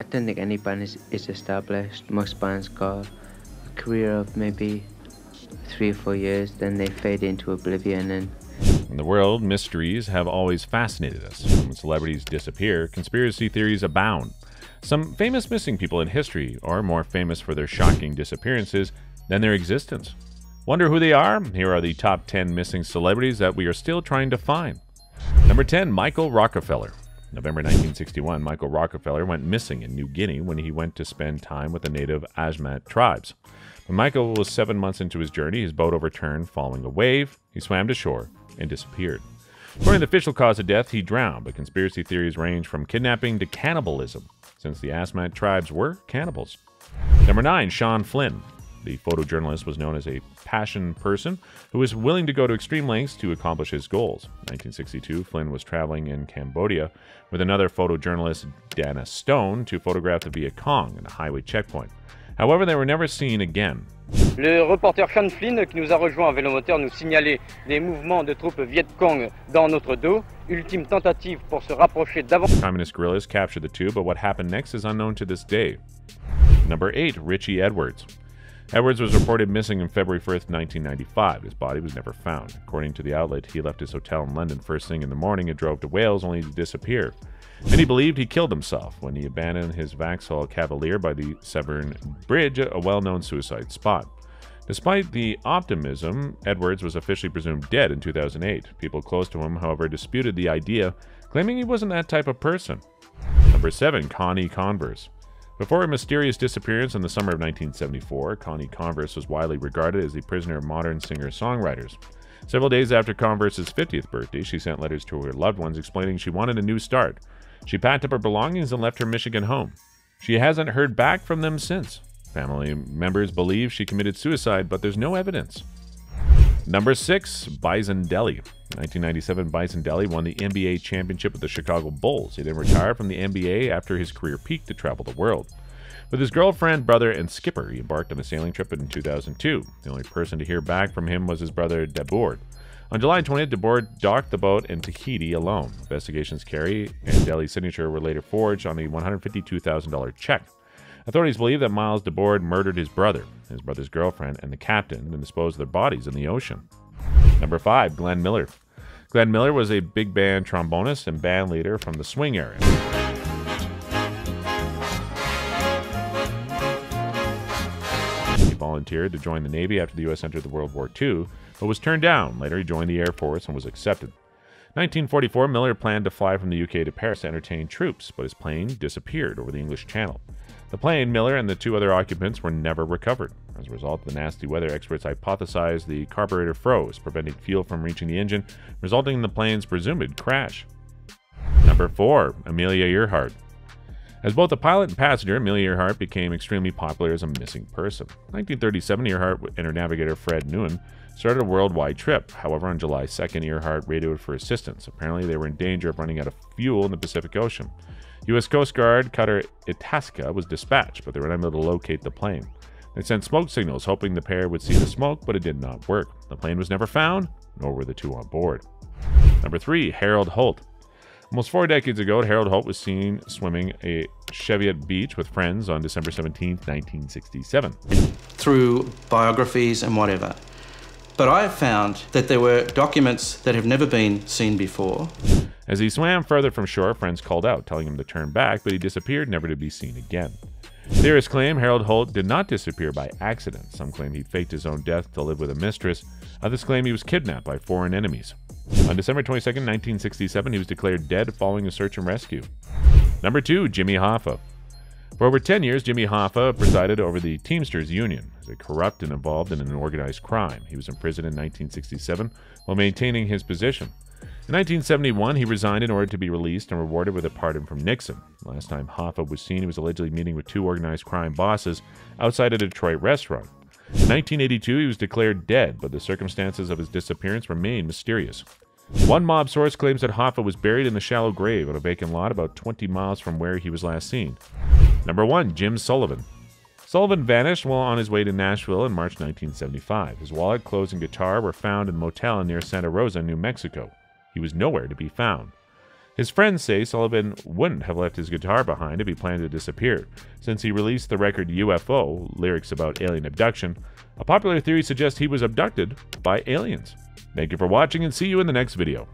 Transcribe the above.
I don't think any band is established. Most bands got a career of maybe 3 or 4 years, then they fade into oblivion. And In the world, mysteries have always fascinated us. When celebrities disappear, conspiracy theories abound. Some famous missing people in history are more famous for their shocking disappearances than their existence. Wonder who they are? Here are the top 10 missing celebrities that we are still trying to find. Number 10, Michael Rockefeller. November 1961, Michael Rockefeller went missing in New Guinea when he went to spend time with the native Asmat tribes. When Michael was 7 months into his journey, his boat overturned following a wave. He swam to shore and disappeared. According to the official cause of death, he drowned, but conspiracy theories range from kidnapping to cannibalism, since the Asmat tribes were cannibals. Number 9, Sean Flynn. The photojournalist was known as a passion person who was willing to go to extreme lengths to accomplish his goals. In 1962, Flynn was traveling in Cambodia with another photojournalist, Dana Stone, to photograph the Viet Cong at a highway checkpoint. However, they were never seen again. Le reporter Sean Flynn, qui nous a rejoint en vélomoteur, nous signalait des mouvements de troupes Viet Cong dans notre dos. Ultime tentative pour se rapprocher davantage. Communist guerrillas captured the two, but what happened next is unknown to this day. Number 8, Richie Edwards. Edwards was reported missing on February 1st, 1995. His body was never found. According to the outlet, he left his hotel in London first thing in the morning and drove to Wales only to disappear. Many believed he killed himself when he abandoned his Vauxhall Cavalier by the Severn Bridge, a well-known suicide spot. Despite the optimism, Edwards was officially presumed dead in 2008. People close to him, however, disputed the idea, claiming he wasn't that type of person. Number 7, Connie Converse. Before her mysterious disappearance in the summer of 1974, Connie Converse was widely regarded as the prisoner of modern singer-songwriters. Several days after Converse's 50th birthday, she sent letters to her loved ones explaining she wanted a new start. She packed up her belongings and left her Michigan home. She hasn't heard back from them since. Family members believe she committed suicide, but there's no evidence. Number 6, Bison Delhi. In 1997, Bison Delhi won the NBA championship with the Chicago Bulls. He then retired from the NBA after his career peaked to travel the world. With his girlfriend, brother, and skipper, he embarked on a sailing trip in 2002. The only person to hear back from him was his brother, Deboord. On July 20th, Deboord docked the boat in Tahiti alone. Investigations carry and Delhi's signature were later forged on a $152,000 check. Authorities believe that Miles Deboord murdered his brother's girlfriend, and the captain, and disposed of their bodies in the ocean. Number 5, Glenn Miller. Glenn Miller was a big band trombonist and band leader from the swing era. He volunteered to join the Navy after the U.S. entered the World War II, but was turned down. Later, he joined the Air Force and was accepted. 1944, Miller planned to fly from the UK to Paris to entertain troops, but his plane disappeared over the English Channel. The plane, Miller, and the 2 other occupants were never recovered. As a result of the nasty weather, experts hypothesized the carburetor froze, preventing fuel from reaching the engine, resulting in the plane's presumed crash. Number 4, Amelia Earhart. As both a pilot and passenger, Amelia Earhart became extremely popular as a missing person. In 1937, Earhart and her navigator Fred Nguyen started a worldwide trip. However, on July 2nd, Earhart radioed for assistance. Apparently, they were in danger of running out of fuel in the Pacific Ocean. U.S. Coast Guard cutter Itasca was dispatched, but they were unable to locate the plane. They sent smoke signals, hoping the pair would see the smoke, but it did not work. The plane was never found, nor were the 2 on board. Number 3, Harold Holt. Almost 4 decades ago, Harold Holt was seen swimming a Cheviot Beach with friends on December 17, 1967. Through biographies and whatever. But I have found that there were documents that have never been seen before. As he swam further from shore, friends called out, telling him to turn back, but he disappeared, never to be seen again. Theorists claim Harold Holt did not disappear by accident. Some claim he faked his own death to live with a mistress. Others claim he was kidnapped by foreign enemies. On December 22, 1967, he was declared dead following a search and rescue. Number 2, Jimmy Hoffa. For over 10 years, Jimmy Hoffa presided over the Teamsters Union. As a corrupt and involved in an organized crime, he was imprisoned in 1967 while maintaining his position. In 1971, he resigned in order to be released and rewarded with a pardon from Nixon. Last time Hoffa was seen, he was allegedly meeting with 2 organized crime bosses outside a Detroit restaurant. In 1982, he was declared dead, but the circumstances of his disappearance remain mysterious. One mob source claims that Hoffa was buried in a shallow grave on a vacant lot about 20 miles from where he was last seen. Number 1, Jim Sullivan. Sullivan vanished while on his way to Nashville in March 1975. His wallet, clothes, and guitar were found in a motel near Santa Rosa, New Mexico. He was nowhere to be found. His friends say Sullivan wouldn't have left his guitar behind if he planned to disappear. Since he released the record UFO, lyrics about alien abduction, a popular theory suggests he was abducted by aliens. Thank you for watching and see you in the next video.